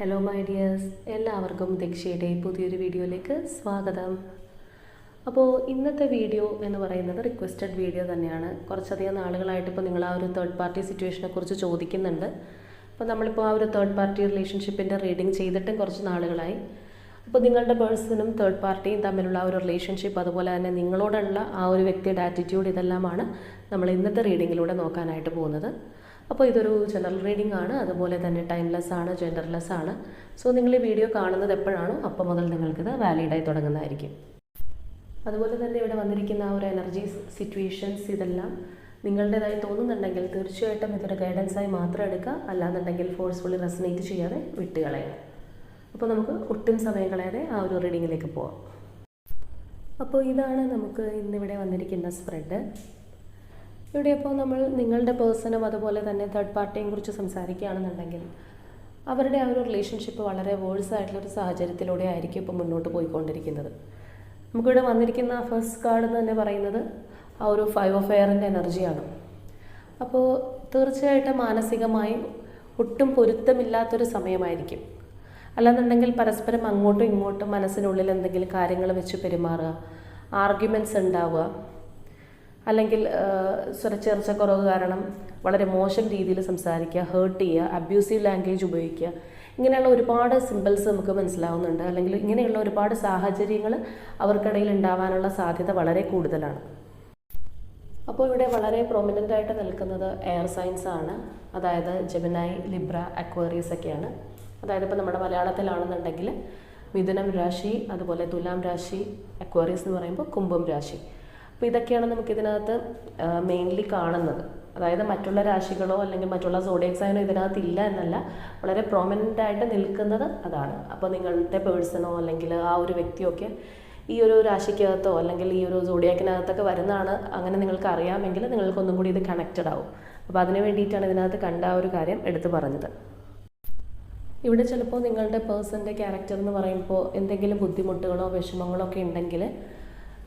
Hello my dears, എല്ലാവർക്കും ദീക്ഷയുടെ പുതിയൊരു വീഡിയോയിലേക്ക് സ്വാഗതം. അപ്പോൾ ഇന്നത്തെ വീഡിയോ എന്ന് പറയുന്നത് റിക്വസ്റ്റഡ് വീഡിയോ തന്നെയാണ്. കുറച്ചധികം നാളുകളായിട്ട് ഇപ്പോൾ നിങ്ങൾ ആ ഒരു തേർഡ് പാർട്ടി സിറ്റുവേഷനെ കുറിച്ച് ചോദിക്കുന്നുണ്ട്. അപ്പോൾ നമ്മളിപ്പോൾ ആ ഒരു തേർഡ് പാർട്ടി റിലേഷൻഷിപ്പിൻ്റെ റീഡിങ് ചെയ്തിട്ടും കുറച്ച് നാളുകളായി. അപ്പോൾ നിങ്ങളുടെ പേഴ്സണും തേർഡ് പാർട്ടിയും തമ്മിലുള്ള ആ ഒരു റിലേഷൻഷിപ്പ്, അതുപോലെ തന്നെ നിങ്ങളോടുള്ള ആ ഒരു വ്യക്തിയുടെ ആറ്റിറ്റ്യൂഡ്, ഇതെല്ലാമാണ് നമ്മൾ ഇന്നത്തെ റീഡിങ്ങിലൂടെ നോക്കാനായിട്ട് പോകുന്നത്. അപ്പോൾ ഇതൊരു ജനറൽ റീഡിംഗ് ആണ്, അതുപോലെ തന്നെ ടൈംലെസ് ആണ്, ജെൻഡർലെസ് ആണ്. സോ നിങ്ങൾ ഈ വീഡിയോ കാണുന്നത് എപ്പോഴാണോ അപ്പോൾ മുതൽ നിങ്ങൾക്കിത് വാലിഡായി തുടങ്ങുന്നതായിരിക്കും. അതുപോലെ തന്നെ ഇവിടെ വന്നിരിക്കുന്ന ആ ഒരു എനർജീസ്, സിറ്റുവേഷൻസ്, ഇതെല്ലാം നിങ്ങളുടേതായി തോന്നുന്നുണ്ടെങ്കിൽ തീർച്ചയായിട്ടും ഇതൊരു ഗൈഡൻസായി മാത്രം എടുക്കുക. അല്ലാന്നുണ്ടെങ്കിൽ ഫോഴ്സ്ഫുള്ളി റെസനേറ്റ് ചെയ്യാതെ വിട്ടുകളയുക. അപ്പോൾ നമുക്ക് ഒട്ടും സമയം കളയാതെ ആ ഒരു റീഡിങ്ങിലേക്ക് പോവാം. അപ്പോൾ ഇതാണ് നമുക്ക് ഇന്നിവിടെ വന്നിരിക്കുന്ന സ്പ്രെഡ്. ഇവിടെ ഇപ്പോൾ നമ്മൾ നിങ്ങളുടെ പേഴ്സണും അതുപോലെ തന്നെ തേർഡ് പാർട്ടിയെയും കുറിച്ച് സംസാരിക്കുകയാണെന്നുണ്ടെങ്കിൽ അവരുടെ ആ ഒരു റിലേഷൻഷിപ്പ് വളരെ വേഴ്സ് ആയിട്ടുള്ളൊരു സാഹചര്യത്തിലൂടെ ആയിരിക്കും ഇപ്പോൾ മുന്നോട്ട് പോയിക്കൊണ്ടിരിക്കുന്നത്. നമുക്കിവിടെ വന്നിരിക്കുന്ന ഫസ്റ്റ് കാർഡ് എന്ന് തന്നെ പറയുന്നത് ആ ഒരു 5 ഓഫ് എയറിൻ്റെ എനർജിയാണ്. അപ്പോൾ തീർച്ചയായിട്ടും മാനസികമായി ഒട്ടും പൊരുത്തമില്ലാത്തൊരു സമയമായിരിക്കും. അല്ലാന്നുണ്ടെങ്കിൽ പരസ്പരം അങ്ങോട്ടും ഇങ്ങോട്ടും മനസ്സിനുള്ളിൽ എന്തെങ്കിലും കാര്യങ്ങൾ വെച്ച് പെരുമാറുക, ആർഗ്യുമെൻറ്റ്സ് ഉണ്ടാവുക, അല്ലെങ്കിൽ സ്വരച്ചേർച്ചക്കുറവ് കാരണം വളരെ മോശം രീതിയിൽ സംസാരിക്കുക, ഹേർട്ട് ചെയ്യുക, അബ്യൂസീവ് ലാംഗ്വേജ് ഉപയോഗിക്കുക, ഇങ്ങനെയുള്ള ഒരുപാട് സിമ്പിൾസ് നമുക്ക് മനസ്സിലാവുന്നുണ്ട്. അല്ലെങ്കിൽ ഇങ്ങനെയുള്ള ഒരുപാട് സാഹചര്യങ്ങൾ അവർക്കിടയിൽ ഉണ്ടാവാനുള്ള സാധ്യത വളരെ കൂടുതലാണ്. അപ്പോൾ ഇവിടെ വളരെ പ്രൊമിനൻ്റ് ആയിട്ട് നിൽക്കുന്നത് എയർ സൈൻസ് ആണ്. അതായത് ജെമിനായി, ലിബ്ര, അക്വേറിയസ് ഒക്കെയാണ്. അതായത് ഇപ്പോൾ നമ്മുടെ മലയാളത്തിലാണെന്നുണ്ടെങ്കിൽ മിഥുനം രാശി, അതുപോലെ തുലാം രാശി, അക്വേറിയസ് എന്ന് പറയുമ്പോൾ കുംഭം രാശി. അപ്പോൾ ഇതൊക്കെയാണ് നമുക്കിതിനകത്ത് മെയിൻലി കാണുന്നത്. അതായത് മറ്റുള്ള രാശികളോ അല്ലെങ്കിൽ മറ്റുള്ള സോഡിയക് സൈനോ ഇതിനകത്ത് ഇല്ല എന്നല്ല, വളരെ പ്രൊമിനൻ്റ് ആയിട്ട് നിൽക്കുന്നത് അതാണ്. അപ്പോൾ നിങ്ങളുടെ പേഴ്സണോ അല്ലെങ്കിൽ ആ ഒരു വ്യക്തിയൊക്കെ ഈ ഒരു രാശിക്കകത്തോ അല്ലെങ്കിൽ ഈ ഒരു സോഡിയാക്കിനകത്തൊക്കെ വരുന്നതാണ്, അങ്ങനെ നിങ്ങൾക്ക് അറിയാമെങ്കിൽ നിങ്ങൾക്കൊന്നും കൂടി ഇത് കണക്റ്റഡ് ആവും. അപ്പോൾ അതിന് വേണ്ടിയിട്ടാണ് ഇതിനകത്ത് കണ്ട ആ ഒരു കാര്യം എടുത്തു പറഞ്ഞത്. ഇവിടെ ചിലപ്പോൾ നിങ്ങളുടെ പേഴ്സൻ്റെ ക്യാരക്ടർ എന്ന് പറയുമ്പോൾ എന്തെങ്കിലും ബുദ്ധിമുട്ടുകളോ വിഷമങ്ങളോ ഒക്കെ ഉണ്ടെങ്കിൽ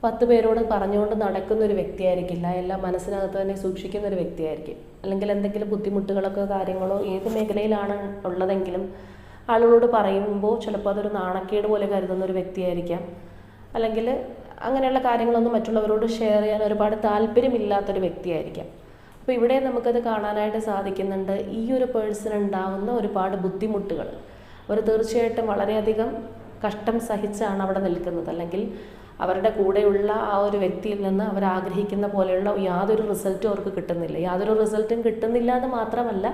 10 പേരോട് പറഞ്ഞുകൊണ്ട് നടക്കുന്ന ഒരു വ്യക്തിയായിരിക്കില്ല, എല്ലാം മനസ്സിനകത്ത് തന്നെ സൂക്ഷിക്കുന്ന ഒരു വ്യക്തിയായിരിക്കും. അല്ലെങ്കിൽ എന്തെങ്കിലും ബുദ്ധിമുട്ടുകളൊക്കെ കാര്യങ്ങളോ ഏത് മേഖലയിലാണ് ഉള്ളതെങ്കിലും ആളുകളോട് പറയുമ്പോൾ ചിലപ്പോൾ അതൊരു നാണക്കേട് പോലെ കരുതുന്ന ഒരു വ്യക്തിയായിരിക്കാം. അല്ലെങ്കിൽ അങ്ങനെയുള്ള കാര്യങ്ങളൊന്നും മറ്റുള്ളവരോട് ഷെയർ ചെയ്യാൻ ഒരുപാട് താല്പര്യമില്ലാത്തൊരു വ്യക്തിയായിരിക്കാം. അപ്പോൾ ഇവിടെ നമുക്കത് കാണാനായിട്ട് സാധിക്കുന്നുണ്ട്. ഈ ഒരു പേഴ്സൺ ഉണ്ടാകുന്ന ഒരുപാട് ബുദ്ധിമുട്ടുകൾ അവർ തീർച്ചയായിട്ടും വളരെയധികം കഷ്ടം സഹിച്ചാണ് അവിടെ നിൽക്കുന്നത്. അല്ലെങ്കിൽ അവരുടെ കൂടെയുള്ള ആ ഒരു വ്യക്തിയിൽ നിന്ന് അവർ ആഗ്രഹിക്കുന്ന പോലെയുള്ള യാതൊരു റിസൾട്ടും അവർക്ക് കിട്ടുന്നില്ല. യാതൊരു റിസൾട്ടും കിട്ടുന്നില്ല എന്ന് മാത്രമല്ല,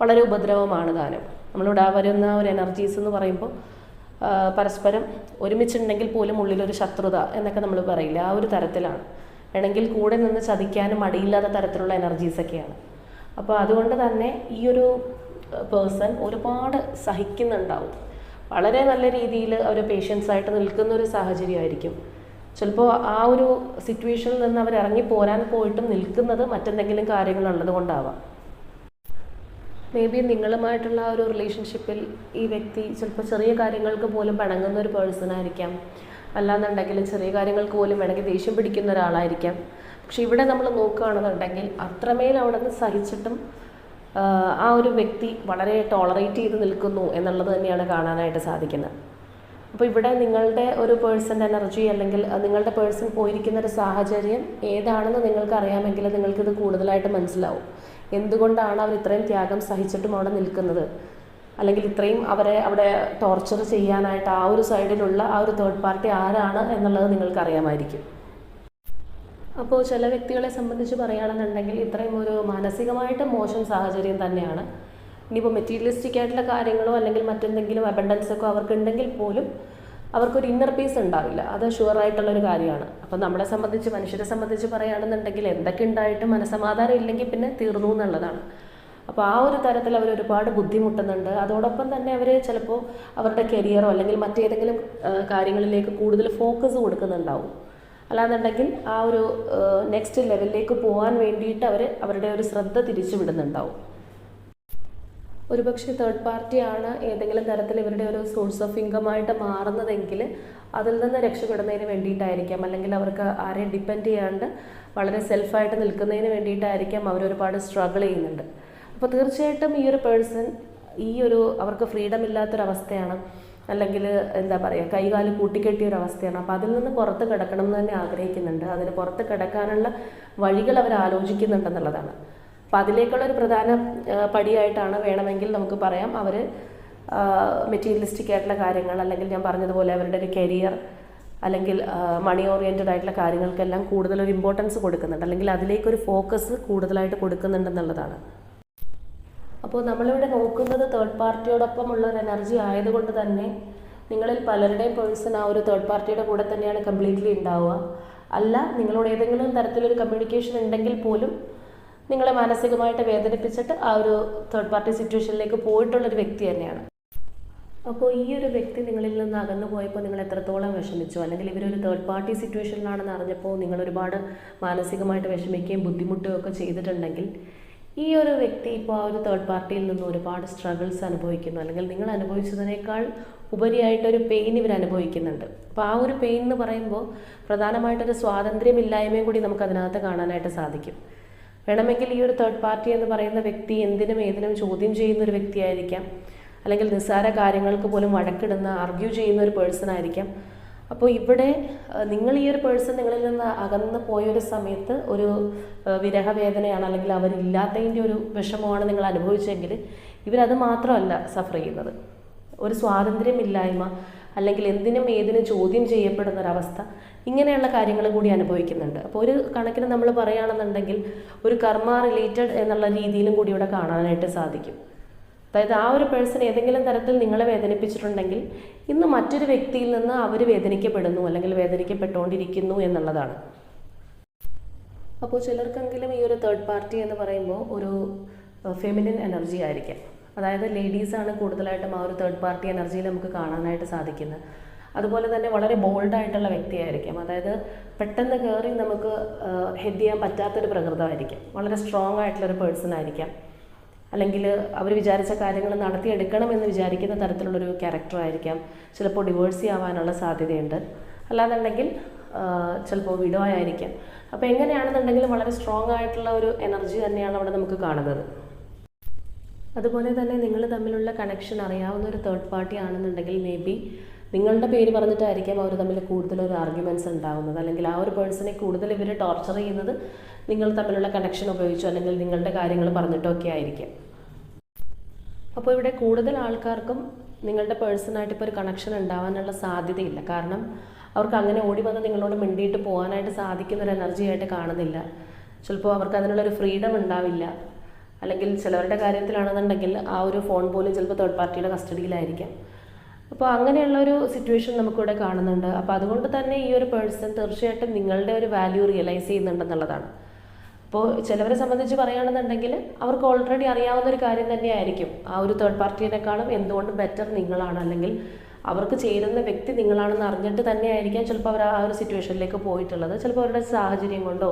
വളരെ ഉപദ്രവമാണ് താനും. നമ്മളിവിടെ വരുന്ന ഒരു എനർജീസ് എന്ന് പറയുമ്പോൾ പരസ്പരം ഒരുമിച്ചുണ്ടെങ്കിൽ പോലും ഉള്ളിലൊരു ശത്രുത എന്നൊക്കെ നമ്മൾ പറയില്ല, ആ ഒരു തരത്തിലാണ്. വേണമെങ്കിൽ കൂടെ നിന്ന് ചതിക്കാനും മടിയില്ലാത്ത തരത്തിലുള്ള എനർജീസൊക്കെയാണ്. അപ്പോൾ അതുകൊണ്ട് തന്നെ ഈ ഒരു പേഴ്സൺ ഒരുപാട് സഹിക്കുന്നുണ്ടാവും. വളരെ നല്ല രീതിയിൽ അവർ പേഷ്യൻസ് ആയിട്ട് നിൽക്കുന്ന ഒരു സാഹചര്യമായിരിക്കും. ചിലപ്പോൾ ആ ഒരു സിറ്റുവേഷനിൽ നിന്ന് അവർ ഇറങ്ങി പോരാൻ പോയിട്ടും നിൽക്കുന്നത് മറ്റെന്തെങ്കിലും കാര്യങ്ങളുള്ളത് കൊണ്ടാവാം. മേ ബി നിങ്ങളുമായിട്ടുള്ള ആ ഒരു റിലേഷൻഷിപ്പിൽ ഈ വ്യക്തി ചിലപ്പോൾ ചെറിയ കാര്യങ്ങൾക്ക് പോലും പിണങ്ങുന്ന ഒരു പേഴ്സൺ ആയിരിക്കാം. അല്ലാന്നുണ്ടെങ്കിൽ ചെറിയ കാര്യങ്ങൾക്ക് പോലും വേണമെങ്കിൽ ദേഷ്യം പിടിക്കുന്ന ഒരാളായിരിക്കാം. പക്ഷെ ഇവിടെ നമ്മൾ നോക്കുകയാണെന്നുണ്ടെങ്കിൽ അത്രമേൽ അവിടെ നിന്ന് സഹിച്ചിട്ടും ആ ഒരു വ്യക്തി വളരെ ടോളറേറ്റ് ചെയ്ത് നിൽക്കുന്നു എന്നുള്ളത് തന്നെയാണ് കാണാനായിട്ട് സാധിക്കുന്നത്. അപ്പോൾ ഇവിടെ നിങ്ങളുടെ ഒരു പേഴ്സൻ്റെ എനർജി അല്ലെങ്കിൽ നിങ്ങളുടെ പേഴ്സൺ പോയിരിക്കുന്ന ഒരു സാഹചര്യം ഏതാണെന്ന് നിങ്ങൾക്ക് അറിയാമെങ്കിൽ നിങ്ങൾക്കിത് കൂടുതലായിട്ട് മനസ്സിലാവും. എന്തുകൊണ്ടാണ് അവർ ഇത്രയും ത്യാഗം സഹിച്ചിട്ടും അവിടെ നിൽക്കുന്നത്, അല്ലെങ്കിൽ ഇത്രയും അവരെ അവിടെ ടോർച്ചർ ചെയ്യാനായിട്ട് ആ ഒരു സൈഡിലുള്ള ആ ഒരു തേർഡ് പാർട്ടി ആരാണ് എന്നുള്ളത് നിങ്ങൾക്ക് അറിയാമായിരിക്കും. അപ്പോൾ ചില വ്യക്തികളെ സംബന്ധിച്ച് പറയുകയാണെന്നുണ്ടെങ്കിൽ ഇത്രയും ഒരു മാനസികമായിട്ട് മോശം സാഹചര്യം തന്നെയാണ്. ഇനിയിപ്പോൾ മെറ്റീരിയലിസ്റ്റിക് ആയിട്ടുള്ള കാര്യങ്ങളോ അല്ലെങ്കിൽ മറ്റെന്തെങ്കിലും അബണ്ടൻസൊക്കെ അവർക്കുണ്ടെങ്കിൽ പോലും അവർക്കൊരു ഇന്നർ പീസ് ഉണ്ടാവില്ല. അത് ഷുവറായിട്ടുള്ളൊരു കാര്യമാണ്. അപ്പോൾ നമ്മളെ സംബന്ധിച്ച്, മനുഷ്യരെ സംബന്ധിച്ച് പറയുകയാണെന്നുണ്ടെങ്കിൽ എന്തൊക്കെ ഉണ്ടായിട്ടും മനസ്സമാധാനം ഇല്ലെങ്കിൽ പിന്നെ തീർന്നു എന്നുള്ളതാണ്. അപ്പോൾ ആ ഒരു തരത്തിൽ അവർ ഒരുപാട് ബുദ്ധിമുട്ടുന്നുണ്ട്. അതോടൊപ്പം തന്നെ അവർ ചിലപ്പോൾ അവരുടെ കരിയറോ അല്ലെങ്കിൽ മറ്റേതെങ്കിലും കാര്യങ്ങളിലേക്ക് കൂടുതൽ ഫോക്കസ് കൊടുക്കുന്നുണ്ടാവും. അല്ലാന്നുണ്ടെങ്കിൽ ആ ഒരു നെക്സ്റ്റ് ലെവലിലേക്ക് പോകാൻ വേണ്ടിയിട്ട് അവരുടെ ഒരു ശ്രദ്ധ തിരിച്ചു വിടുന്നുണ്ടാവും. ഒരുപക്ഷെ തേർഡ് പാർട്ടിയാണ് ഏതെങ്കിലും തരത്തിൽ ഇവരുടെ ഒരു സോഴ്സ് ഓഫ് ഇൻകമായിട്ട് മാറുന്നതെങ്കിൽ അതിൽ നിന്ന് രക്ഷപ്പെടുന്നതിന് വേണ്ടിയിട്ടായിരിക്കാം. അല്ലെങ്കിൽ അവർക്ക് ആരെയും ഡിപ്പെൻഡ് ചെയ്യാണ്ട് വളരെ സെൽഫായിട്ട് നിൽക്കുന്നതിന് വേണ്ടിയിട്ടായിരിക്കാം അവരൊരുപാട് സ്ട്രഗിൾ ചെയ്യുന്നുണ്ട്. അപ്പോൾ തീർച്ചയായിട്ടും ഈ ഒരു പേഴ്സൺ അവർക്ക് ഫ്രീഡം ഇല്ലാത്തൊരവസ്ഥയാണ്, അല്ലെങ്കിൽ എന്താ പറയുക, കൈകാല് കൂട്ടിക്കെട്ടിയൊരവസ്ഥയാണ്. അപ്പോൾ അതിൽ നിന്ന് പുറത്ത് കിടക്കണം എന്ന് തന്നെ ആഗ്രഹിക്കുന്നുണ്ട്. അതിന് പുറത്ത് കിടക്കാനുള്ള വഴികൾ അവർ ആലോചിക്കുന്നുണ്ടെന്നുള്ളതാണ്. അപ്പോൾ അതിലേക്കുള്ളൊരു പ്രധാന പടിയായിട്ടാണ് വേണമെങ്കിൽ നമുക്ക് പറയാം അവർ മെറ്റീരിയലിസ്റ്റിക് ആയിട്ടുള്ള കാര്യങ്ങൾ, അല്ലെങ്കിൽ ഞാൻ പറഞ്ഞതുപോലെ അവരുടെ ഒരു കരിയർ, അല്ലെങ്കിൽ മണി ഓറിയൻറ്റഡ് ആയിട്ടുള്ള കാര്യങ്ങൾക്കെല്ലാം കൂടുതലൊരു ഇമ്പോർട്ടൻസ് കൊടുക്കുന്നുണ്ട്, അല്ലെങ്കിൽ അതിലേക്കൊരു ഫോക്കസ് കൂടുതലായിട്ട് കൊടുക്കുന്നുണ്ടെന്നുള്ളതാണ്. അപ്പോൾ നമ്മളിവിടെ നോക്കുന്നത് തേർഡ് പാർട്ടിയോടൊപ്പമുള്ള ഒരു എനർജി ആയതുകൊണ്ട് തന്നെ നിങ്ങളിൽ പലരുടെയും പേഴ്സൺ ആ ഒരു തേർഡ് പാർട്ടിയുടെ കൂടെ തന്നെയാണ് കംപ്ലീറ്റ്ലി ഉണ്ടാവുക. അല്ല, നിങ്ങളോട് ഏതെങ്കിലും തരത്തിലൊരു കമ്മ്യൂണിക്കേഷൻ ഉണ്ടെങ്കിൽ പോലും നിങ്ങളെ മാനസികമായിട്ട് വേദനിപ്പിച്ചിട്ട് ആ ഒരു തേർഡ് പാർട്ടി സിറ്റുവേഷനിലേക്ക് പോയിട്ടുള്ളൊരു വ്യക്തി തന്നെയാണ്. അപ്പോൾ ഈ ഒരു വ്യക്തി നിങ്ങളിൽ നിന്ന് അകന്നു പോയപ്പോൾ നിങ്ങൾ എത്രത്തോളം വിഷമിച്ചു, അല്ലെങ്കിൽ ഇവരൊരു തേർഡ് പാർട്ടി സിറ്റുവേഷനിലാണെന്ന് അറിഞ്ഞപ്പോൾ നിങ്ങൾ ഒരുപാട് മാനസികമായിട്ട് വിഷമിക്കുകയും ബുദ്ധിമുട്ടുകയും ഒക്കെ ചെയ്തിട്ടുണ്ടെങ്കിൽ ഈ ഒരു വ്യക്തി ഇപ്പോൾ ആ ഒരു തേർഡ് പാർട്ടിയിൽ നിന്ന് ഒരുപാട് സ്ട്രഗിൾസ് അനുഭവിക്കുന്നു, അല്ലെങ്കിൽ നിങ്ങൾ അനുഭവിച്ചതിനേക്കാൾ ഉപരിയായിട്ടൊരു പെയിൻ ഇവർ അനുഭവിക്കുന്നുണ്ട്. അപ്പോൾ ആ ഒരു പെയിൻ എന്ന് പറയുമ്പോൾ പ്രധാനമായിട്ടൊരു സ്വാതന്ത്ര്യമില്ലായ്മയും കൂടി നമുക്ക് അതിനകത്ത് കാണാനായിട്ട് സാധിക്കും. വേണമെങ്കിൽ ഈ ഒരു തേർഡ് പാർട്ടി എന്ന് പറയുന്ന വ്യക്തി എന്തിനും ഏതിനും ചോദ്യം ചെയ്യുന്ന ഒരു വ്യക്തിയായിരിക്കാം, അല്ലെങ്കിൽ നിസ്സാര കാര്യങ്ങൾക്ക് പോലും വഴക്കിടുന്ന, ആർഗ്യൂ ചെയ്യുന്ന ഒരു പേഴ്സൺ ആയിരിക്കാം. അപ്പോൾ ഇവിടെ നിങ്ങൾ ഈ ഒരു പേഴ്സൺ നിങ്ങളിൽ നിന്ന് അകന്ന് പോയൊരു സമയത്ത് ഒരു വിരഹവേദനയാണ്, അല്ലെങ്കിൽ അവരില്ലാത്തതിൻ്റെ ഒരു വിഷമമാണ് നിങ്ങൾ അനുഭവിച്ചെങ്കിൽ ഇവരത് മാത്രമല്ല സഫർ ചെയ്യുന്നത്. ഒരു സ്വാതന്ത്ര്യമില്ലായ്മ, അല്ലെങ്കിൽ എന്തിനും ഏതിനും ചോദ്യം ചെയ്യപ്പെടുന്നൊരവസ്ഥ, ഇങ്ങനെയുള്ള കാര്യങ്ങൾ കൂടി അനുഭവിക്കുന്നുണ്ട്. അപ്പോൾ ഒരു കണക്കിന് നമ്മൾ പറയുകയാണെന്നുണ്ടെങ്കിൽ ഒരു കർമ്മ റിലേറ്റഡ് എന്നുള്ള രീതിയിലും കൂടി ഇവിടെ കാണാനായിട്ട് സാധിക്കും. അതായത് ആ ഒരു പേഴ്സൺ ഏതെങ്കിലും തരത്തിൽ നിങ്ങളെ വേദനിപ്പിച്ചിട്ടുണ്ടെങ്കിൽ ഇന്ന് മറ്റൊരു വ്യക്തിയിൽ നിന്ന് അവർ വേദനിക്കപ്പെടുന്നു, അല്ലെങ്കിൽ വേദനിക്കപ്പെട്ടുകൊണ്ടിരിക്കുന്നു എന്നുള്ളതാണ്. അപ്പോൾ ചിലർക്കെങ്കിലും ഈ ഒരു തേർഡ് പാർട്ടി എന്ന് പറയുമ്പോൾ ഒരു ഫെമിനിൻ എനർജി ആയിരിക്കാം. അതായത് ലേഡീസാണ് കൂടുതലായിട്ടും ആ ഒരു തേർഡ് പാർട്ടി എനർജിയിൽ നമുക്ക് കാണാനായിട്ട് സാധിക്കുന്നത്. അതുപോലെ തന്നെ വളരെ ബോൾഡായിട്ടുള്ള വ്യക്തിയായിരിക്കാം. അതായത് പെട്ടെന്ന് കയറി നമുക്ക് ഹെഡ് ചെയ്യാൻ പറ്റാത്തൊരു പ്രകൃതമായിരിക്കാം. വളരെ സ്ട്രോങ് ആയിട്ടുള്ളൊരു പേഴ്സൺ ആയിരിക്കാം, അല്ലെങ്കിൽ അവർ വിചാരിച്ച കാര്യങ്ങൾ നടത്തിയെടുക്കണം എന്ന് വിചാരിക്കുന്ന തരത്തിലുള്ളൊരു ക്യാരക്ടറായിരിക്കാം. ചിലപ്പോൾ ഡിവോഴ്സി ആവാനുള്ള സാധ്യതയുണ്ട്, അല്ലാന്നുണ്ടെങ്കിൽ ചിലപ്പോൾ വിഡോയായിരിക്കാം. അപ്പോൾ എങ്ങനെയാണെന്നുണ്ടെങ്കിലും വളരെ സ്ട്രോങ് ആയിട്ടുള്ള ഒരു എനർജി തന്നെയാണ് അവിടെ നമുക്ക് കാണുന്നത്. അതുപോലെ തന്നെ നിങ്ങൾ തമ്മിലുള്ള കണക്ഷൻ അറിയാവുന്ന ഒരു തേർഡ് പാർട്ടി ആണെന്നുണ്ടെങ്കിൽ മേ ബി നിങ്ങളുടെ പേര് പറഞ്ഞിട്ടായിരിക്കാം അവർ തമ്മിൽ കൂടുതലൊരു ആർഗ്യുമെൻറ്റ്സ് ഉണ്ടാകുന്നത്, അല്ലെങ്കിൽ ആ ഒരു പേഴ്സണെ കൂടുതൽ ഇവർ ടോർച്ചർ ചെയ്യുന്നത് നിങ്ങൾ തമ്മിലുള്ള കണക്ഷൻ ഉപയോഗിച്ചോ, അല്ലെങ്കിൽ നിങ്ങളുടെ കാര്യങ്ങൾ പറഞ്ഞിട്ടൊക്കെ ആയിരിക്കാം. അപ്പോൾ ഇവിടെ കൂടുതൽ ആൾക്കാർക്കും നിങ്ങളുടെ പേഴ്സണായിട്ട് ഇപ്പോൾ ഒരു കണക്ഷൻ ഉണ്ടാവാനുള്ള സാധ്യതയില്ല. കാരണം അവർക്ക് അങ്ങനെ ഓടി വന്ന് നിങ്ങളോട് മിണ്ടിയിട്ട് പോകാനായിട്ട് സാധിക്കുന്നൊരു എനർജി ആയിട്ട് കാണുന്നില്ല. ചിലപ്പോൾ അവർക്ക് അതിനുള്ളൊരു ഫ്രീഡം ഉണ്ടാവില്ല, അല്ലെങ്കിൽ ചിലവരുടെ കാര്യത്തിലാണെന്നുണ്ടെങ്കിൽ ആ ഒരു ഫോൺ പോലും ചിലപ്പോൾ തേർഡ് പാർട്ടിയുടെ കസ്റ്റഡിയിലായിരിക്കാം. അപ്പോൾ അങ്ങനെയുള്ളൊരു സിറ്റുവേഷൻ നമുക്കിവിടെ കാണുന്നുണ്ട്. അപ്പോൾ അതുകൊണ്ട് തന്നെ ഈ ഒരു പേഴ്സൺ തീർച്ചയായിട്ടും നിങ്ങളുടെ ഒരു വാല്യൂ റിയലൈസ് ചെയ്യുന്നുണ്ടെന്നുള്ളതാണ്. അപ്പോൾ ചിലവരെ സംബന്ധിച്ച് പറയുകയാണെന്നുണ്ടെങ്കിൽ അവർക്ക് ഓൾറെഡി അറിയാവുന്ന ഒരു കാര്യം തന്നെയായിരിക്കും ആ ഒരു തേർഡ് പാർട്ടിയേക്കാളും എന്തുകൊണ്ടും ബെറ്റർ നിങ്ങളാണ്, അല്ലെങ്കിൽ അവർക്ക് ചേരുന്ന വ്യക്തി നിങ്ങളാണെന്ന് അറിഞ്ഞിട്ട് തന്നെയായിരിക്കാം ചിലപ്പോൾ അവർ ആ ഒരു സിറ്റുവേഷനിലേക്ക് പോയിട്ടുള്ളത്. ചിലപ്പോൾ അവരുടെ സാഹചര്യം കൊണ്ടോ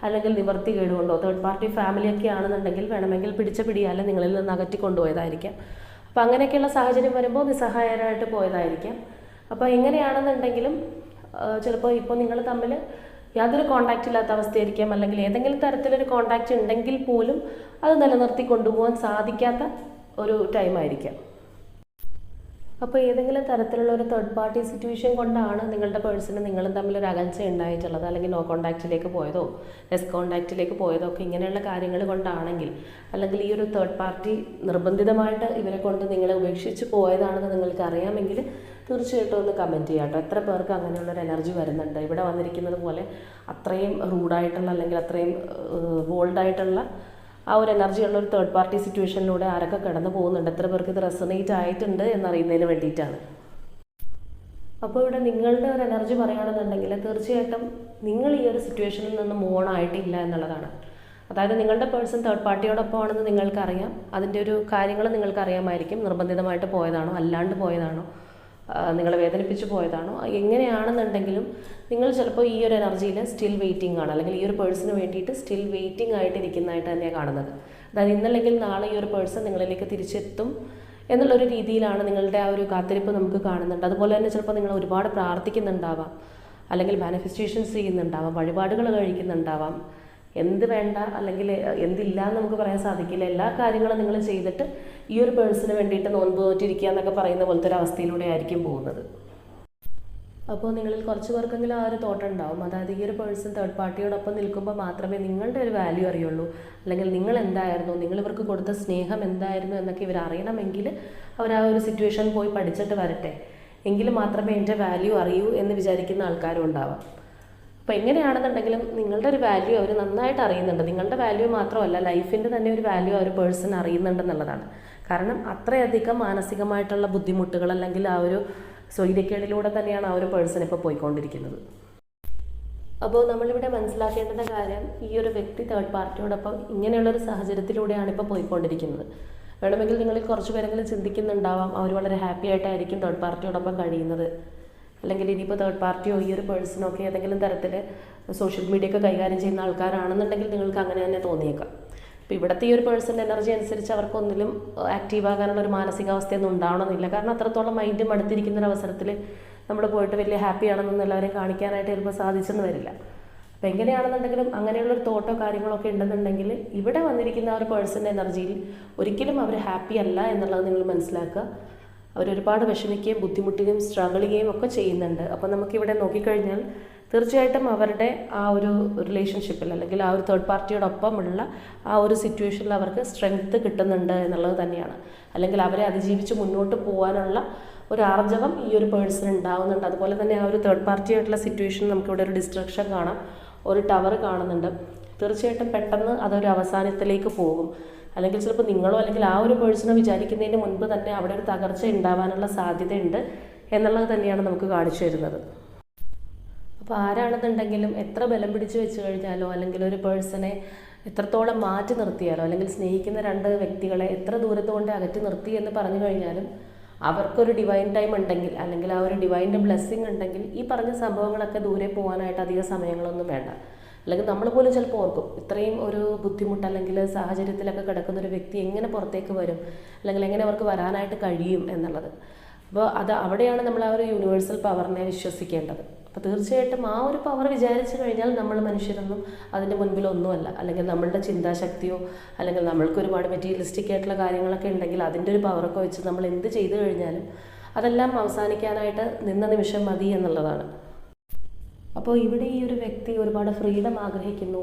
അല്ലെങ്കിൽ നിവർത്തി കേടുകൊണ്ടോ തേർഡ് പാർട്ടി ഫാമിലിയൊക്കെ ആണെന്നുണ്ടെങ്കിൽ വേണമെങ്കിൽ പിടിച്ച പിടിയാലും നിങ്ങളിൽ നിന്ന് അകറ്റി കൊണ്ടുപോയതായിരിക്കാം. അപ്പോൾ അങ്ങനെയൊക്കെയുള്ള സാഹചര്യം വരുമ്പോൾ നിസ്സഹായരായിട്ട് പോയതായിരിക്കാം. അപ്പോൾ എങ്ങനെയാണെന്നുണ്ടെങ്കിലും ചിലപ്പോൾ ഇപ്പോൾ നിങ്ങൾ തമ്മിൽ യാതൊരു കോണ്ടാക്റ്റ് ഇല്ലാത്ത അവസ്ഥയായിരിക്കാം, അല്ലെങ്കിൽ ഏതെങ്കിലും തരത്തിലൊരു കോണ്ടാക്റ്റ് ഉണ്ടെങ്കിൽ പോലും അത് നിലനിർത്തി കൊണ്ടുപോകാൻ സാധിക്കാത്ത ഒരു ടൈമായിരിക്കാം. അപ്പോൾ ഏതെങ്കിലും തരത്തിലുള്ള ഒരു തേർഡ് പാർട്ടി സിറ്റുവേഷൻ കൊണ്ടാണ് നിങ്ങളുടെ പേഴ്സണ് നിങ്ങളും തമ്മിലൊരു അകൽച്ച ഉണ്ടായിട്ടുള്ളത്, അല്ലെങ്കിൽ നോ കോണ്ടാക്റ്റിലേക്ക് പോയതോ ലെസ് കോണ്ടാക്റ്റിലേക്ക് പോയതോ ഒക്കെ ഇങ്ങനെയുള്ള കാര്യങ്ങൾ കൊണ്ടാണെങ്കിൽ, അല്ലെങ്കിൽ ഈ ഒരു തേർഡ് പാർട്ടി നിർബന്ധിതമായിട്ട് ഇവരെ കൊണ്ട് നിങ്ങളെ ഉപേക്ഷിച്ച് പോയതാണെന്ന് നിങ്ങൾക്ക് അറിയാമെങ്കിൽ തീർച്ചയായിട്ടും ഒന്ന് കമൻറ്റ് ചെയ്യാം കേട്ടോ. എത്ര പേർക്ക് അങ്ങനെയുള്ളൊരു എനർജി വരുന്നുണ്ട്? ഇവിടെ വന്നിരിക്കുന്നത് പോലെ അത്രയും റൂഡായിട്ടുള്ള, അല്ലെങ്കിൽ അത്രയും ബോൾഡായിട്ടുള്ള ആ ഒരു എനർജി ഉള്ള ഒരു തേർഡ് പാർട്ടി സിറ്റുവേഷനിലൂടെ ആരൊക്കെ കടന്നു പോകുന്നുണ്ട്, എത്ര പേർക്ക് ഇത് റെസൊനേറ്റ് ആയിട്ടുണ്ട് എന്നറിയുന്നതിന് വേണ്ടിയിട്ടാണ്. അപ്പോൾ ഇവിടെ നിങ്ങളുടെ ഒരു എനർജി പറയുകയാണെന്നുണ്ടെങ്കിൽ തീർച്ചയായിട്ടും നിങ്ങൾ ഈ ഒരു സിറ്റുവേഷനിൽ നിന്ന് മൂവ് ഓൺ ആയിട്ടില്ല എന്നുള്ളതാണ്. അതായത് നിങ്ങളുടെ പേഴ്സൺ തേർഡ് പാർട്ടിയോടൊപ്പമാണെന്ന് നിങ്ങൾക്കറിയാം, അതിൻ്റെ ഒരു കാര്യങ്ങൾ നിങ്ങൾക്കറിയാമായിരിക്കും. നിർബന്ധിതമായിട്ട് പോയതാണോ, അല്ലാണ്ട് പോയതാണോ, നിങ്ങളെ വേദനിപ്പിച്ച് പോയതാണോ, എങ്ങനെയാണെന്നുണ്ടെങ്കിലും നിങ്ങൾ ചിലപ്പോൾ ഈ ഒരു എനർജിയിൽ സ്റ്റിൽ വെയിറ്റിംഗ് ആണ്, അല്ലെങ്കിൽ ഈ ഒരു പേഴ്സണിന് വേണ്ടിയിട്ട് സ്റ്റിൽ വെയിറ്റിംഗ് ആയിട്ട് ഇരിക്കുന്നതായിട്ട് തന്നെയാണ് കാണുന്നത്. അതായത് ഇന്നല്ലെങ്കിൽ നാളെ ഈ ഒരു പേഴ്സൺ നിങ്ങളിലേക്ക് തിരിച്ചെത്തും എന്നുള്ളൊരു രീതിയിലാണ് നിങ്ങളുടെ ആ ഒരു കാത്തിരിപ്പ് നമുക്ക് കാണുന്നുണ്ട്. അതുപോലെ തന്നെ ചിലപ്പോൾ നിങ്ങൾ ഒരുപാട് പ്രാർത്ഥിക്കുന്നുണ്ടാവാം, അല്ലെങ്കിൽ മാനിഫെസ്റ്റേഷൻസ് ചെയ്യുന്നുണ്ടാവാം, വഴിപാടുകൾ കഴിക്കുന്നുണ്ടാവാം. എന്ത് വേണ്ട അല്ലെങ്കിൽ എന്തില്ല എന്ന് നമുക്ക് പറയാൻ സാധിക്കില്ല. എല്ലാ കാര്യങ്ങളും നിങ്ങൾ ചെയ്തിട്ട് ഈ ഒരു പേഴ്സണിന് വേണ്ടിയിട്ട് നോൻപ് നോറ്റിരിക്കുക എന്നൊക്കെ പറയുന്ന പോലത്തെ ഒരു അവസ്ഥയിലൂടെ ആയിരിക്കും പോകുന്നത്. അപ്പോൾ നിങ്ങളിൽ കുറച്ച് പേർക്കെങ്കിലും ആ ഒരു തോട്ട് ഉണ്ടാവും, അതായത് ഈ ഒരു പേഴ്സൺ തേർഡ് പാർട്ടിയോടൊപ്പം നിൽക്കുമ്പോൾ മാത്രമേ നിങ്ങളുടെ ഒരു വാല്യൂ അറിയുള്ളൂ, അല്ലെങ്കിൽ നിങ്ങൾ എന്തായിരുന്നു, നിങ്ങൾ ഇവർക്ക് കൊടുത്ത സ്നേഹം എന്തായിരുന്നു എന്നൊക്കെ ഇവർ അറിയണമെങ്കിൽ അവർ ആ ഒരു സിറ്റുവേഷൻ പോയി പഠിച്ചിട്ട് വരട്ടെ, എങ്കിൽ മാത്രമേ എൻ്റെ വാല്യൂ അറിയൂ എന്ന് വിചാരിക്കുന്ന ആൾക്കാരും ഉണ്ടാവാം. അപ്പോൾ എങ്ങനെയാണെന്നുണ്ടെങ്കിലും നിങ്ങളുടെ ഒരു വാല്യൂ അവർ നന്നായിട്ട് അറിയുന്നുണ്ട്. നിങ്ങളുടെ വാല്യൂ മാത്രമല്ല, ലൈഫിൻ്റെ തന്നെ ഒരു വാല്യൂ ആ ഒരു പേഴ്സൺ അറിയുന്നുണ്ടെന്നുള്ളതാണ്. കാരണം അത്രയധികം മാനസികമായിട്ടുള്ള ബുദ്ധിമുട്ടുകൾ അല്ലെങ്കിൽ ആ ഒരു സ്വൈര്യക്കേടിലൂടെ തന്നെയാണ് ആ ഒരു പേഴ്സൺ ഇപ്പോൾ പോയിക്കൊണ്ടിരിക്കുന്നത്. അപ്പോൾ നമ്മളിവിടെ മനസ്സിലാക്കേണ്ടുന്ന കാര്യം, ഈ ഒരു വ്യക്തി തേർഡ് പാർട്ടിയോടൊപ്പം ഇങ്ങനെയുള്ളൊരു സാഹചര്യത്തിലൂടെയാണ് ഇപ്പോൾ പോയിക്കൊണ്ടിരിക്കുന്നത്. വേണമെങ്കിൽ നിങ്ങളിൽ കുറച്ച് പേരെങ്കിലും ചിന്തിക്കുന്നുണ്ടാവാം, അവർ വളരെ ഹാപ്പി ആയിട്ടായിരിക്കും തേർഡ് പാർട്ടിയോടൊപ്പം കഴിയുന്നത്, അല്ലെങ്കിൽ ഇനിയിപ്പോൾ തേർഡ് പാർട്ടിയോ ഈ ഒരു പേഴ്സണോ ഒക്കെ ഏതെങ്കിലും തരത്തിൽ സോഷ്യൽ മീഡിയ ഒക്കെ കൈകാര്യം ചെയ്യുന്ന ആൾക്കാരാണെന്നുണ്ടെങ്കിൽ നിങ്ങൾക്ക് അങ്ങനെ തന്നെ തോന്നിയേക്കാം. അപ്പോൾ ഇവിടുത്തെ ഈ ഒരു പേഴ്സൻ്റെ എനർജി അനുസരിച്ച് അവർക്കൊന്നിലും ആക്റ്റീവ് ആകാനുള്ള ഒരു മാനസികാവസ്ഥയൊന്നും ഉണ്ടാവണമെന്നില്ല. കാരണം അത്രത്തോളം മൈൻഡ് മടുത്തിരിക്കുന്ന ഒരു അവസരത്തിൽ നമ്മൾ പോയിട്ട് വലിയ ഹാപ്പി ആണെന്നൊന്നും എല്ലാവരെയും കാണിക്കാനായിട്ട് ചിലപ്പോൾ സാധിച്ചെന്ന് വരില്ല. അപ്പോൾ എങ്ങനെയാണെന്നുണ്ടെങ്കിലും അങ്ങനെയുള്ളൊരു തോട്ടോ കാര്യങ്ങളൊക്കെ ഉണ്ടെന്നുണ്ടെങ്കിൽ ഇവിടെ വന്നിരിക്കുന്ന ആ ഒരു പേഴ്സൻ്റെ എനർജിയിൽ ഒരിക്കലും അവർ ഹാപ്പി അല്ല എന്നുള്ളത് നിങ്ങൾ മനസ്സിലാക്കുക. അവരൊരുപാട് വിഷമിക്കുകയും ബുദ്ധിമുട്ടുകയും സ്ട്രഗിൾ ചെയ്യുകയും ഒക്കെ ചെയ്യുന്നുണ്ട്. അപ്പോൾ നമുക്കിവിടെ നോക്കിക്കഴിഞ്ഞാൽ തീർച്ചയായിട്ടും അവരുടെ ആ ഒരു റിലേഷൻഷിപ്പിൽ അല്ലെങ്കിൽ ആ ഒരു തേർഡ് പാർട്ടിയോടൊപ്പമുള്ള ആ ഒരു സിറ്റുവേഷനിൽ അവർക്ക് സ്ട്രെങ്ത്ത് കിട്ടുന്നുണ്ട് എന്നുള്ളത് തന്നെയാണ്. അല്ലെങ്കിൽ അവരെ അതിജീവിച്ച് മുന്നോട്ട് പോകാനുള്ള ഒരു ആർജവം ഈ ഒരു പേഴ്സൺ ഉണ്ടാവുന്നുണ്ട്. അതുപോലെ തന്നെ ആ ഒരു തേർഡ് പാർട്ടിയായിട്ടുള്ള സിറ്റുവേഷൻ നമുക്കിവിടെ ഒരു ഡിസ്ട്രക്ഷൻ കാണാം, ഒരു ടവർ കാണുന്നുണ്ട്. തീർച്ചയായിട്ടും പെട്ടെന്ന് അതൊരു അവസാനത്തിലേക്ക് പോകും. അല്ലെങ്കിൽ ചിലപ്പോൾ നിങ്ങളോ അല്ലെങ്കിൽ ആ ഒരു പേഴ്സണോ വിചാരിക്കുന്നതിന് മുൻപ് തന്നെ അവിടെ ഒരു തകർച്ച ഉണ്ടാവാനുള്ള സാധ്യതയുണ്ട് എന്നുള്ളത് തന്നെയാണ് നമുക്ക് കാണിച്ചു തരുന്നത്. അപ്പോൾ ആരാണെന്നുണ്ടെങ്കിലും എത്ര ബലം പിടിച്ച് വെച്ച് കഴിഞ്ഞാലോ അല്ലെങ്കിൽ ഒരു പേഴ്സണെ എത്രത്തോളം മാറ്റി നിർത്തിയാലോ അല്ലെങ്കിൽ സ്നേഹിക്കുന്ന രണ്ട് വ്യക്തികളെ എത്ര ദൂരത്ത് കൊണ്ട് അകറ്റി നിർത്തി എന്ന് പറഞ്ഞു കഴിഞ്ഞാലും അവർക്കൊരു ഡിവൈൻ ടൈം ഉണ്ടെങ്കിൽ അല്ലെങ്കിൽ ആ ഒരു ഡിവൈൻ്റെ ബ്ലെസ്സിങ് ഉണ്ടെങ്കിൽ ഈ പറഞ്ഞ സംഭവങ്ങളൊക്കെ ദൂരെ പോകാനായിട്ട് അധിക സമയങ്ങളൊന്നും വേണ്ട. അല്ലെങ്കിൽ നമ്മൾ പോലും ചിലപ്പോൾ ഓർക്കും, ഇത്രയും ഒരു ബുദ്ധിമുട്ട് അല്ലെങ്കിൽ സാഹചര്യത്തിലൊക്കെ കിടക്കുന്ന ഒരു വ്യക്തി എങ്ങനെ പുറത്തേക്ക് വരും അല്ലെങ്കിൽ എങ്ങനെ അവർക്ക് വരാനായിട്ട് കഴിയും എന്നുള്ളത്. അപ്പോൾ അവിടെയാണ് നമ്മൾ ആ ഒരു യൂണിവേഴ്സൽ പവറിനെ വിശ്വസിക്കേണ്ടത്. അപ്പോൾ തീർച്ചയായിട്ടും ആ ഒരു പവർ വിചാരിച്ചു കഴിഞ്ഞാൽ നമ്മൾ മനുഷ്യരൊന്നും അതിൻ്റെ മുൻപിലൊന്നുമല്ല. അല്ലെങ്കിൽ നമ്മളുടെ ചിന്താശക്തിയോ അല്ലെങ്കിൽ നമ്മൾക്ക് ഒരുപാട് മെറ്റീരിയലിസ്റ്റിക് ആയിട്ടുള്ള കാര്യങ്ങളൊക്കെ ഉണ്ടെങ്കിൽ അതിൻ്റെ ഒരു പവറൊക്കെ വെച്ച് നമ്മൾ എന്ത് ചെയ്തു കഴിഞ്ഞാലും അതെല്ലാം അവസാനിക്കാനായിട്ട് നിന്ന നിമിഷം മതി എന്നുള്ളതാണ്. അപ്പോൾ ഇവിടെ ഈ ഒരു വ്യക്തി ഒരുപാട് ഫ്രീഡം ആഗ്രഹിക്കുന്നു,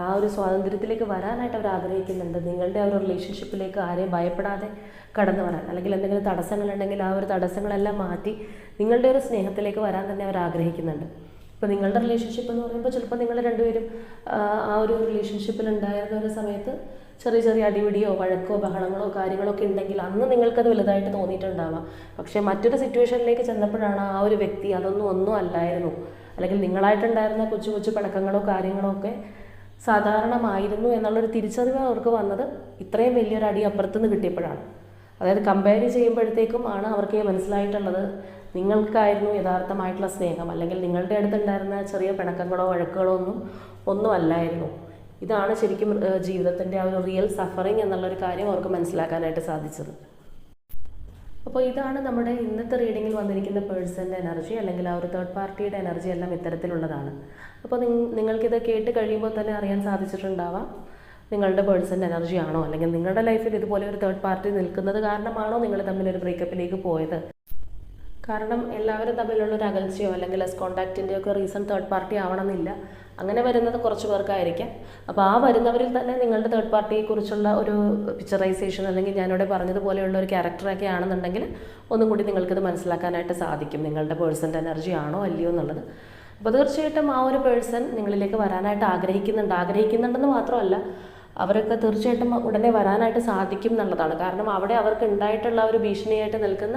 ആ ഒരു സ്വാതന്ത്ര്യത്തിലേക്ക് വരാനായിട്ട് അവർ ആഗ്രഹിക്കുന്നുണ്ട്. നിങ്ങളുടെ ആ ഒരു റിലേഷൻഷിപ്പിലേക്ക് ആരെയും ഭയപ്പെടാതെ കടന്നു വരാൻ, അല്ലെങ്കിൽ എന്തെങ്കിലും തടസ്സങ്ങളുണ്ടെങ്കിൽ ആ ഒരു തടസ്സങ്ങളെല്ലാം മാറ്റി നിങ്ങളുടെ ഒരു സ്നേഹത്തിലേക്ക് വരാൻ തന്നെ അവർ ആഗ്രഹിക്കുന്നുണ്ട്. ഇപ്പോൾ നിങ്ങളുടെ റിലേഷൻഷിപ്പ് എന്ന് പറയുമ്പോൾ ചിലപ്പോൾ നിങ്ങൾ രണ്ടുപേരും ആ ഒരു റിലേഷൻഷിപ്പിൽ ഉണ്ടായിരുന്ന ഒരു സമയത്ത് ചെറിയ ചെറിയ അടിപിടിയോ വഴക്കോ ബഹളങ്ങളോ കാര്യങ്ങളൊക്കെ ഉണ്ടെങ്കിൽ അന്ന് നിങ്ങൾക്കത് വലുതായിട്ട് തോന്നിയിട്ടുണ്ടാവാം. പക്ഷേ മറ്റൊരു സിറ്റുവേഷനിലേക്ക് ചെന്നപ്പോഴാണ് ആ ഒരു വ്യക്തി ഒന്നും അല്ലായിരുന്നു, അല്ലെങ്കിൽ നിങ്ങളായിട്ടുണ്ടായിരുന്ന കൊച്ചു കൊച്ചു പിണക്കങ്ങളോ കാര്യങ്ങളോ ഒക്കെ സാധാരണമായിരുന്നു എന്നുള്ളൊരു തിരിച്ചറിവ് അവർക്ക് വന്നത് ഇത്രയും വലിയൊരു അടി അപ്പുറത്തുനിന്ന് കിട്ടിയപ്പോഴാണ്. അതായത് കമ്പയർ ചെയ്യുമ്പോഴത്തേക്കും ആണ് അവർക്ക് മനസ്സിലായിട്ടുള്ളത് നിങ്ങൾക്കായിരുന്നു യഥാർത്ഥമായിട്ടുള്ള സ്നേഹം, അല്ലെങ്കിൽ നിങ്ങളുടെ അടുത്തുണ്ടായിരുന്ന ചെറിയ പിണക്കങ്ങളോ വഴക്കുകളോ ഒന്നും അല്ലായിരുന്നു. ഇതാണ് ശരിക്കും ജീവിതത്തിൻ്റെ ആ ഒരു റിയൽ സഫറിങ് എന്നുള്ളൊരു കാര്യം അവർക്ക് മനസ്സിലാക്കാനായിട്ട് സാധിച്ചത്. അപ്പോൾ ഇതാണ് നമ്മുടെ ഇന്നത്തെ റീഡിങ്ങിൽ വന്നിരിക്കുന്ന പേഴ്സൻ്റെ എനർജി, അല്ലെങ്കിൽ ആ ഒരു തേർഡ് പാർട്ടിയുടെ എനർജി എല്ലാം ഇത്തരത്തിലുള്ളതാണ്. അപ്പോൾ നിങ്ങൾക്കിത് കേട്ട് കഴിയുമ്പോൾ തന്നെ അറിയാൻ സാധിച്ചിട്ടുണ്ടാവാം നിങ്ങളുടെ പേഴ്സൻ്റെ എനർജി ആണോ, അല്ലെങ്കിൽ നിങ്ങളുടെ ലൈഫിൽ ഇതുപോലെ ഒരു തേർഡ് പാർട്ടി നിൽക്കുന്നത് കാരണമാണോ നിങ്ങൾ തമ്മിലൊരു ബ്രേക്കപ്പിലേക്ക് പോയത്. കാരണം എല്ലാവരും തമ്മിലുള്ള ഒരു അകൽച്ചയോ അല്ലെങ്കിൽ ലെസ് കോണ്ടാക്റ്റിൻ്റെയോ ഒക്കെ റീസൺ തേർഡ് പാർട്ടി ആവണമെന്നില്ല. അങ്ങനെ വരുന്നത് കുറച്ച് പേർക്കായിരിക്കാം. അപ്പോൾ ആ വരുന്നവരിൽ തന്നെ നിങ്ങളുടെ തേർഡ് പാർട്ടിയെക്കുറിച്ചുള്ള ഒരു പിക്ചറൈസേഷൻ അല്ലെങ്കിൽ ഞാനിവിടെ പറഞ്ഞതുപോലെയുള്ള ഒരു ക്യാരക്ടറൊക്കെ ആണെന്നുണ്ടെങ്കിൽ ഒന്നും കൂടി നിങ്ങൾക്കിത് മനസ്സിലാക്കാനായിട്ട് സാധിക്കും, നിങ്ങളുടെ പേഴ്സൻ്റെ എനർജി ആണോ അല്ലയോ എന്നുള്ളത്. അപ്പോൾ തീർച്ചയായിട്ടും ആ ഒരു പേഴ്സൺ നിങ്ങളിലേക്ക് വരാനായിട്ട് ആഗ്രഹിക്കുന്നുണ്ടെന്ന് മാത്രമല്ല, അവരൊക്കെ തീർച്ചയായിട്ടും ഉടനെ വരാനായിട്ട് സാധിക്കും എന്നുള്ളതാണ്. കാരണം അവിടെ അവർക്ക് ഉണ്ടായിട്ടുള്ള ഒരു ഭീഷണിയായിട്ട് നിൽക്കുന്ന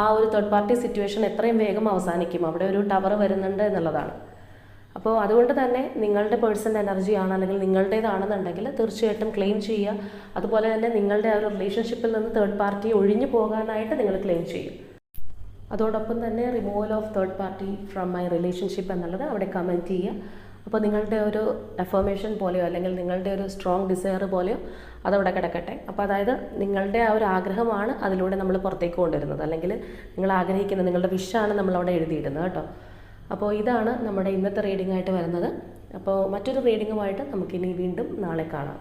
ആ ഒരു തേർഡ് പാർട്ടി സിറ്റുവേഷൻ എത്രയും വേഗം അവസാനിക്കും. അവിടെ ഒരു ടവർ വരുന്നുണ്ട് എന്നുള്ളതാണ്. അപ്പോൾ അതുകൊണ്ട് തന്നെ നിങ്ങളുടെ പേഴ്സൻ്റെ എനർജിയാണ് അല്ലെങ്കിൽ നിങ്ങളുടേതാണെന്നുണ്ടെങ്കിൽ തീർച്ചയായിട്ടും ക്ലെയിം ചെയ്യുക. അതുപോലെ തന്നെ നിങ്ങളുടെ ആ ഒരു റിലേഷൻഷിപ്പിൽ നിന്ന് തേർഡ് പാർട്ടി ഒഴിഞ്ഞു പോകാനായിട്ട് നിങ്ങൾ ക്ലെയിം ചെയ്യും. അതോടൊപ്പം തന്നെ removal of third party from my relationship എന്നുള്ളത് അവിടെ കമൻറ്റ് ചെയ്യുക. അപ്പോൾ നിങ്ങളുടെ ഒരു അഫർമേഷൻ പോലെയോ അല്ലെങ്കിൽ നിങ്ങളുടെ ഒരു സ്ട്രോങ് ഡിസയർ പോലെയോ അതവിടെ കിടക്കട്ടെ. അപ്പോൾ അതായത് നിങ്ങളുടെ ആ ഒരു ആഗ്രഹമാണ് അതിലൂടെ നമ്മൾ പുറത്തേക്ക് കൊണ്ടുവരുന്നത്, അല്ലെങ്കിൽ നിങ്ങൾ ആഗ്രഹിക്കുന്ന നിങ്ങളുടെ വിഷാണ് നമ്മളവിടെ എഴുതിയിടുന്നത് കേട്ടോ. അപ്പോൾ ഇതാണ് നമ്മുടെ ഇന്നത്തെ റീഡിംഗ് ആയിട്ട് വരുന്നത്. അപ്പോൾ മറ്റൊരു റീഡിങ്ങുമായിട്ട് നമുക്കിനി വീണ്ടും നാളെ കാണാം.